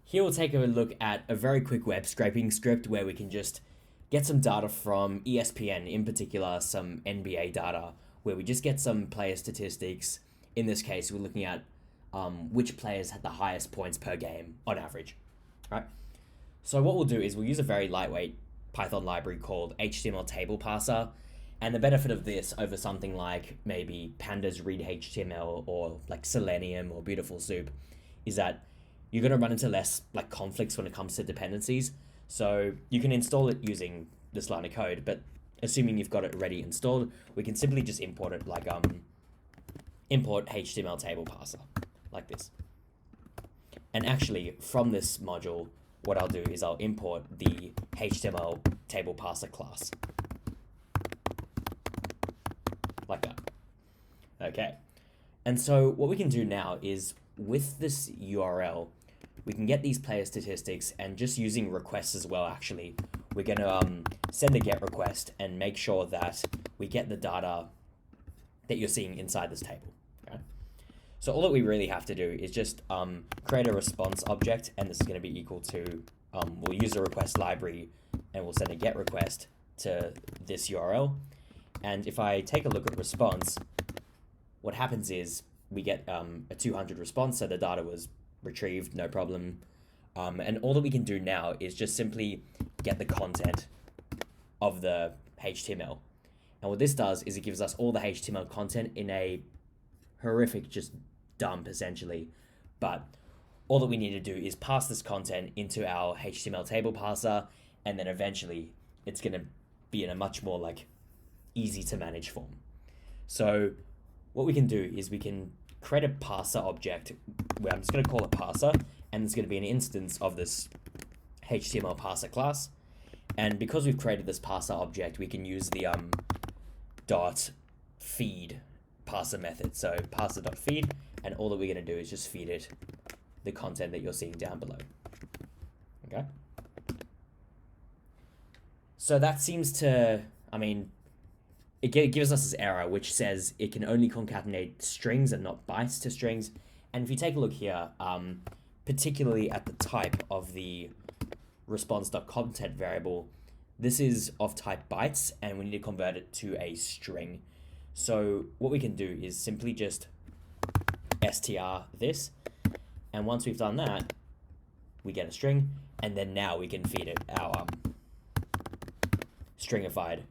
Here we'll take a look at a very quick web scraping script where we can just get some data from ESPN, in particular some NBA data, where we just get some player statistics. In this case, we're looking at which players had the highest points per game on average, right? So what we'll do is we'll use a very lightweight Python library called HTML table parser. And the benefit of this over something like maybe Pandas Read HTML or like Selenium or Beautiful Soup is that you're going to run into less like conflicts when it comes to dependencies. So you can install it using this line of code, but assuming you've got it already installed, we can simply just import it like import HTML table parser like this. And actually from this module, what I'll do is I'll import the HTML table parser class like that. Okay. And so what we can do now is with this URL, we can get these player statistics, and just using requests as well, actually, we're going to send a GET request and make sure that we get the data that you're seeing inside this table. Okay? So all that we really have to do is just create a response object, and this is going to be equal to, we'll use the request library, and we'll send a GET request to this URL. And if I take a look at response, what happens is we get a 200 response, so the data was retrieved, no problem. And all that we can do now is just simply get the content of the HTML. And what this does is it gives us all the HTML content in a horrific just dump, essentially. But all that we need to do is pass this content into our HTML table parser, and then eventually it's going to be in a much more like easy to manage form. So what we can do is we can create a parser object where I'm just going to call it parser, and it's going to be an instance of this HTML parser class. And because we've created this parser object, we can use the dot feed parser method. So parser.feed, and all that we're going to do is just feed it the content that you're seeing down below. Okay. So that seems to, it gives us this error which says it can only concatenate strings and not bytes to strings. And if you take a look here, particularly at the type of the response.content variable, this is of type bytes, and we need to convert it to a string. So what we can do is simply just str this, and once we've done that, we get a string, and then now we can feed it our stringified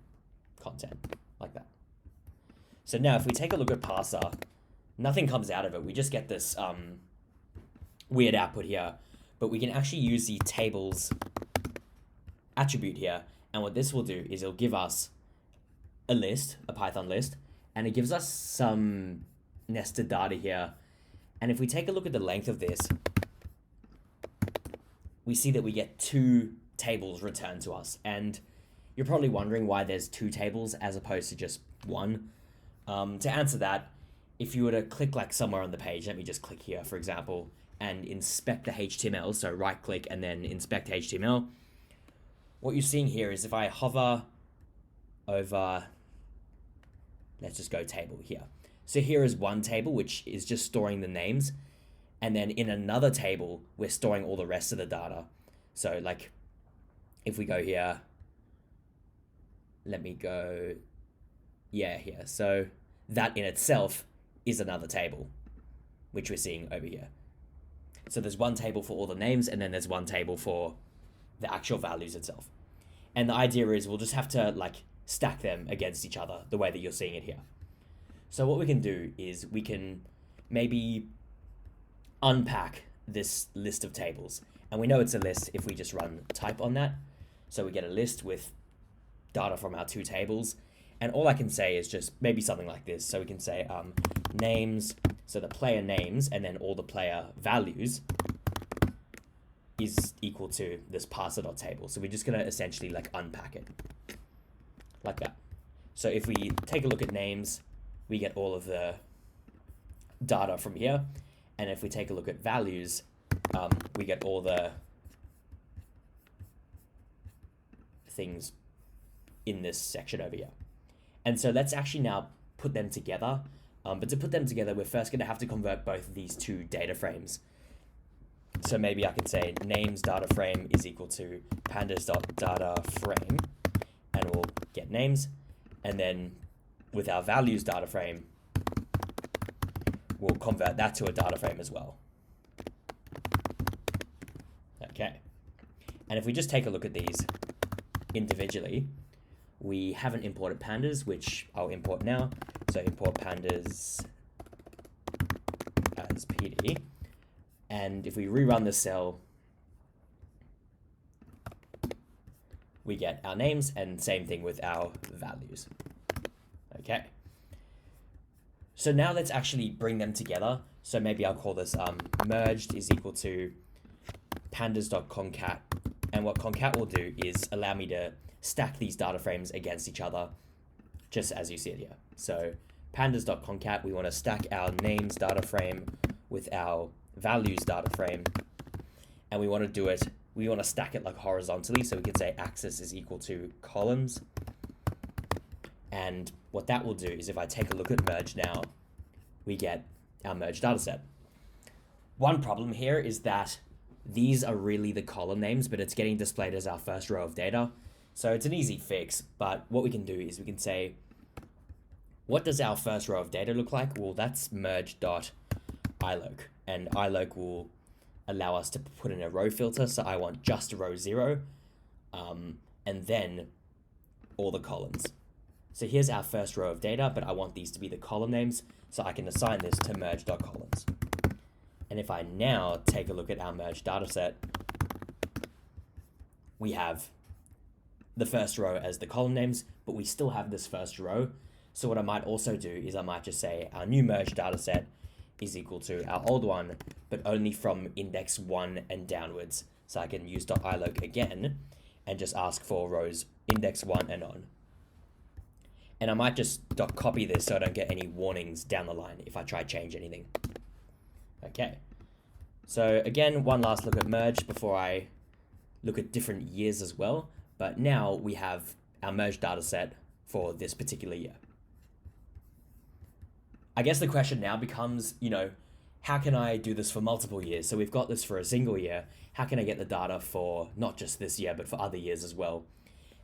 content like that. So now if we take a look at parser, nothing comes out of it. We just get this weird output here, but we can actually use the tables attribute here. And what this will do is it'll give us a list, a Python list, and it gives us some nested data here. And if we take a look at the length of this, we see that we get two tables returned to us. And you're probably wondering why there's two tables as opposed to just one. To answer that, if you were to click like somewhere on the page, let me just click here, for example, and inspect the HTML, so right click and then inspect HTML, what you're seeing here is if I hover over, let's just go table here. So here is one table, which is just storing the names. And then in another table, we're storing all the rest of the data. So like, if we go here, let me go, yeah, here. So that in itself is another table, which we're seeing over here. So there's one table for all the names, and then there's one table for the actual values itself. And the idea is we'll just have to like stack them against each other the way that you're seeing it here. So what we can do is we can maybe unpack this list of tables. And we know it's a list if we just run type on that. So we get a list with data from our two tables. And all I can say is just maybe something like this. So we can say names, so the player names, and then all the player values is equal to this parser.table. So we're just going to essentially like unpack it like that. So if we take a look at names, we get all of the data from here. And if we take a look at values, we get all the things in this section over here. And so let's actually now put them together. But to put them together, we're first going to have to convert both of these two data frames. So maybe I could say names data frame is equal to pandas.data frame, and we'll get names. And then with our values data frame, we'll convert that to a data frame as well. Okay. And if we just take a look at these individually, we haven't imported pandas, which I'll import now. So import pandas as PD. And if we rerun the cell, we get our names, and same thing with our values. Okay. So now let's actually bring them together. So maybe I'll call this merged is equal to pandas.concat. And what concat will do is allow me to stack these data frames against each other, just as you see it here. So pandas.concat, we want to stack our names data frame with our values data frame. And we want to do it, we want to stack it like horizontally. So we can say axis is equal to columns. And what that will do is if I take a look at merge now, we get our merge data set. One problem here is that these are really the column names, but it's getting displayed as our first row of data. So it's an easy fix, but what we can do is we can say, what does our first row of data look like? Well, that's merge.iloc, and iloc will allow us to put in a row filter. So I want just row 0, and then all the columns. So here's our first row of data, but I want these to be the column names, so I can assign this to merge.columns. And if I now take a look at our merge dataset, we have the first row as the column names, but we still have this first row. So what I might also do is I might just say our new merge dataset is equal to our old one, but only from index 1 and downwards. So I can use .iloc again and just ask for rows index 1 and on. And I might just copy this so I don't get any warnings down the line if I try to change anything. Okay. So again, one last look at merge before I look at different years as well. But now we have our merge data set for this particular year. I guess the question now becomes, how can I do this for multiple years? So we've got this for a single year. How can I get the data for not just this year, but for other years as well?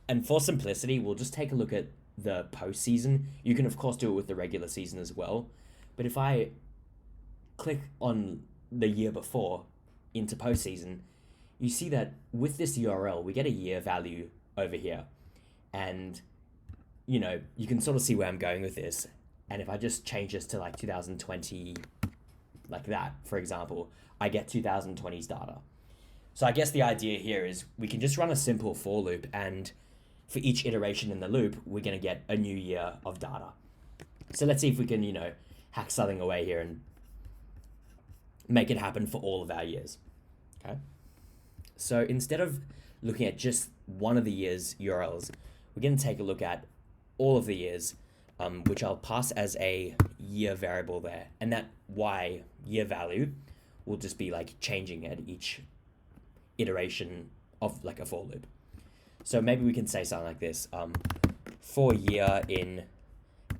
And for simplicity, we'll just take a look at the postseason. You can, of course, do it with the regular season as well. But if I click on the year before into postseason, you see that with this URL, we get a year value over here. And, you can sort of see where I'm going with this. And if I just change this to like 2020, like that, for example, I get 2020's data. So I guess the idea here is we can just run a simple for loop, and for each iteration in the loop, we're going to get a new year of data. So let's see if we can, hack something away here and make it happen for all of our years. Okay. So instead of looking at just one of the year's URLs, we're going to take a look at all of the years, which I'll pass as a year variable there. And that Y year value will just be like changing at each iteration of like a for loop. So maybe we can say something like this, for year in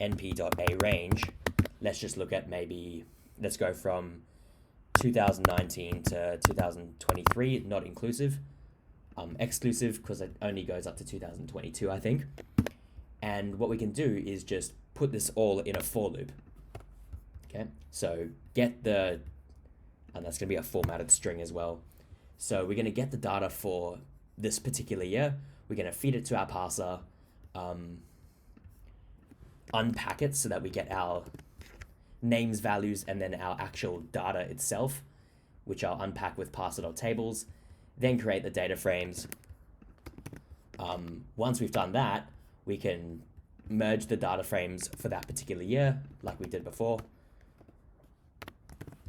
np.a range, let's just look at let's go from 2019 to 2023, not inclusive, exclusive because it only goes up to 2022, I think. And what we can do is just put this all in a for loop. Okay, so and that's going to be a formatted string as well. So we're going to get the data for this particular year. We're going to feed it to our parser, unpack it so that we get our names, values, and then our actual data itself, which I'll unpack with parser.tables, then create the data frames. Once we've done that, we can merge the data frames for that particular year, like we did before.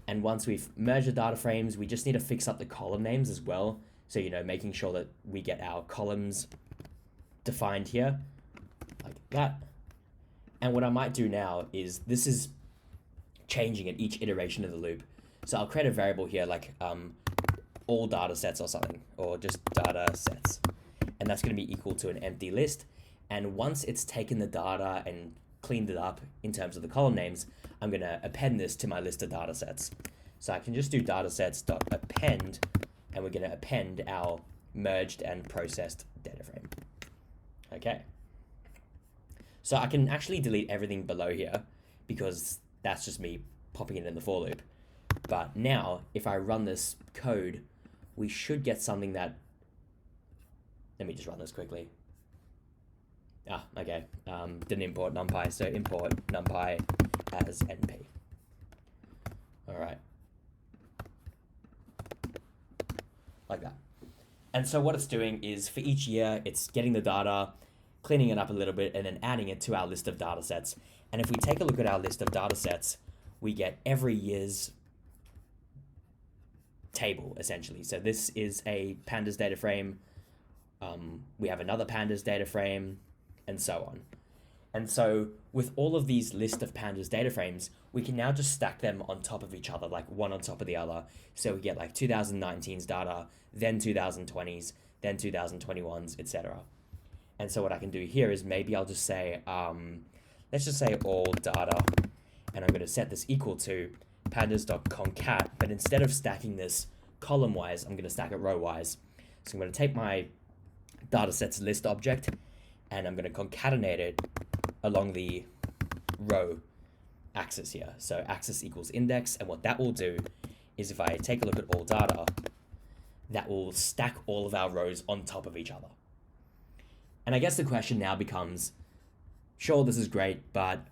And once we've merged the data frames, we just need to fix up the column names as well. So, making sure that we get our columns defined here, like that. And what I might do now is, this is changing at each iteration of the loop. So I'll create a variable here, like all data sets or something, or just data sets. And that's going to be equal to an empty list. And once it's taken the data and cleaned it up in terms of the column names, I'm going to append this to my list of data sets. So I can just do datasets.append, and we're going to append our merged and processed data frame. Okay. So I can actually delete everything below here because that's just me popping it in the for loop. But now, if I run this code, we should get something that... Let me just run this quickly. Okay. Didn't import numpy, so import numpy as np. All right. Like that. And so what it's doing is for each year, it's getting the data, cleaning it up a little bit, and then adding it to our list of data sets. And if we take a look at our list of data sets, we get every year's table, essentially. So this is a pandas data frame. We have another pandas data frame, and so on. And so with all of these list of pandas data frames, we can now just stack them on top of each other, like one on top of the other. So we get like 2019's data, then 2020's, then 2021's, etc. And so what I can do here is maybe I'll just say, let's just say all data, and I'm going to set this equal to pandas.concat, but instead of stacking this column-wise, I'm going to stack it row-wise. So I'm going to take my datasets list object, and I'm going to concatenate it along the row axis here. So axis equals index, and what that will do is if I take a look at all data, that will stack all of our rows on top of each other. And I guess the question now becomes, sure, this is great, but,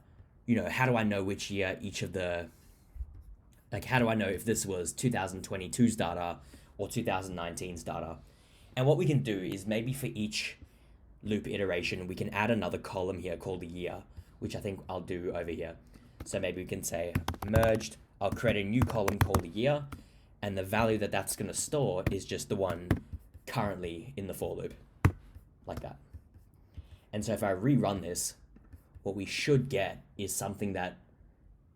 you know, how do I know which year each of the, like, how do I know if this was 2022's data or 2019's data? And what we can do is maybe for each loop iteration, we can add another column here called the year, which I think I'll do over here. So maybe we can say merged, I'll create a new column called the year, and the value that that's going to store is just the one currently in the for loop, like that. And so if I rerun this, what we should get is something that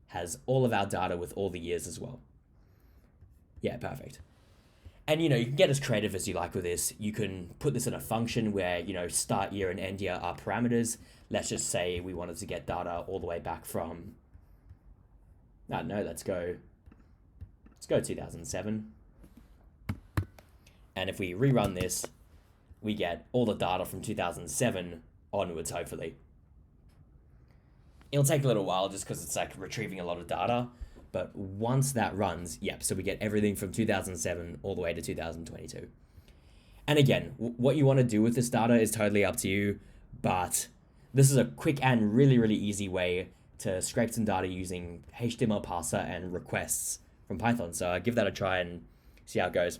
has all of our data with all the years as well. Yeah, perfect. And, you know, you can get as creative as you like with this. You can put this in a function where, you know, start year and end year are parameters. Let's just say we wanted to get data all the way back from, I don't know, let's go 2007. And if we rerun this, we get all the data from 2007 onwards, hopefully. It'll take a little while just because it's like retrieving a lot of data. But once that runs, yep, so we get everything from 2007 all the way to 2022. And again, what you want to do with this data is totally up to you, but this is a quick and really, really easy way to scrape some data using HTML parser and requests from Python. So give that a try and see how it goes.